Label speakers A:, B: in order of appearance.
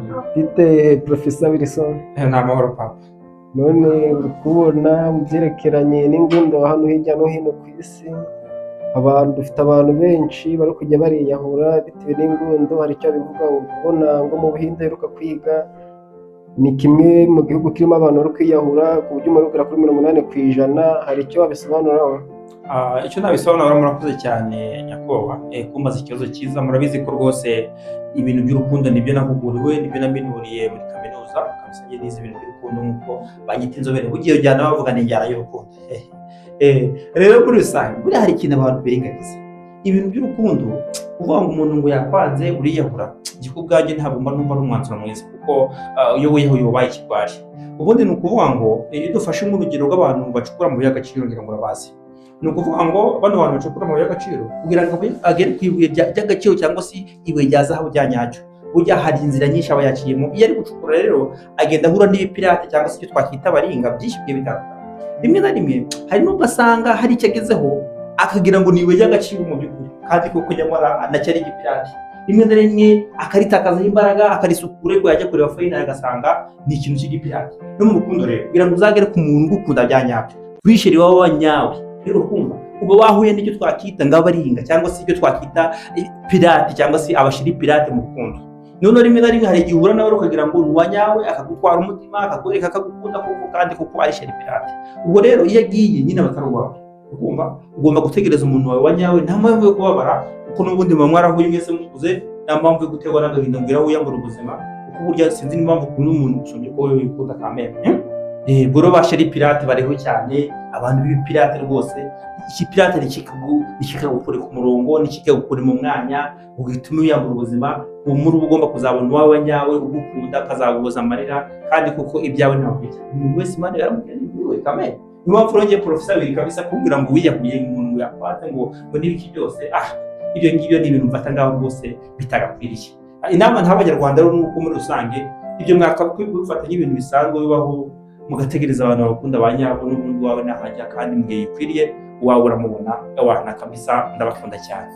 A: Nyamungi.
B: Bite Professor Wilson,
A: Ni amahoro papa.
B: none uri kubona mu byerekeranye n'ingundo hano hirya no hino ku isi, dufite abantu benshi bari kujya bariyahura bitewe n'ingundo. Hari icyo bivuga, uri kubona ngo mu Buhinde heruka kwiga ni kimwe mu gihugu kirimo abantu bari kwiyahura ku buryo umubare ugera kuri 80%. Hari icyo wabisobanuraho?
A: Icyo nabisobanura, murakoze cyane nyakubahwa kumbaza ikibazo cyiza. Murabizi ko rwose ibintu by'urukundo nibyo nahuguriwe, nibyo naminuriye muri kaminuza, kabisa ngiye nize ibintu by'urukundo nk'uko banyita inzobere. Bugiye ujyana bavuga ni injyana y'urukundo. Rero muri rusange buriya hari ikintu abantu birengagiza, ibintu by'urukundo. Uvuga ngo umuntu ngo yakwanze uriyahura, njye ku bwanjye ntabwo mba numva ari umwanzuro mwiza, kuko iyo wiyahuye ubaye ikigwari. Ubundi ni ukuvuga ngo iyo dufashe nk'urugero rw'abantu bacukura amabuye y'agaciro, ngira ngo urabazi. Ni ukuvuga ngo bano bantu bacukura amabuye y'agaciro kugira ngo agere ku ibuye ry'agaciro cyangwa se ibuye rya zahabu rya nyacyo, burya hari inzira nyinshi aba yaciyemo. Iyo ari gucukura rero agenda ahura n'ibipirate cyangwa se icyo twakwita abaringa byinshi bigiye bitandukanye. Rimwe na rimwe hari n'ubwo asanga hari icyo agezeho akagira ngo ni ibuye ry'agaciro mu by'ukuri, kandi koko nyamara nacyo ari igipirate. Rimwe na rimwe akaritakazaho imbaraga, akarisukura, ariko yajya kureba fayina agasanga ni ikintu cy'igipirate. No mu rukundo rero kugira ngo uzagere ku muntu ugukunda bya nyabyo, wisheri wawe wa nyawe, rero urukundo uba wahuye n'icyo twakita ng'abaringa cyangwa se icyo twakita pirate cyangwa se abashiri pirate mu rukundo. None rimwe na rimwe hari igihe uhura nawe ukagira ngo ni uwa nyawe, akagutwara umutima, akakwereka akagukunda koko, kandi kuko ari sheri pirate. Ubwo rero iyo agiye nyine abatari uwawe, ugomba gutegereza umuntu wawe wa nyawe. Nta mpamvu yo kubabara, kuko n'ubundi muba mwarahuye mwese mukuze. Nta mpamvu yo guterwa n'agahinda ngo wiyambure ubuzima, kuko burya sinzi n'impamvu ukunda umuntu usumye ko wowe wikunda kamere. Boro ba sheri pirate bariho cyane, abantu b'ibipirate rwose. Iki pirate nikikagukura ku murongo, nikikagukura mu mwanya, ugituma wiyambura ubuzima. Muri uba ugomba kuzabona uwawe wa nyawe ugukunda, akazaguhoza amarira, kandi kuko ibyawe ntabwo bijya. Umuntu wese Imana yaramubwiye ni kamere. Niyo mpamvu rongeye Professor Willy kabisa kumbwira ngo wiyahuye umuntu yakwanze ngo n'ibiki byose, ibyo ngibyo ni ibintu mfata ngaho rwose bitagakwiriye. Inama n'abanyarwanda rero nuko muri rusange ibyo mwakakwiye gufatanya ibintu bisanzwe bibaho, mugategereza abantu bakunda ba nyabo, n'ubundi wawe nahajya, kandi mugihe yikwiriye uwawe uramubona. Ewana kabisa ndabakunda cyane.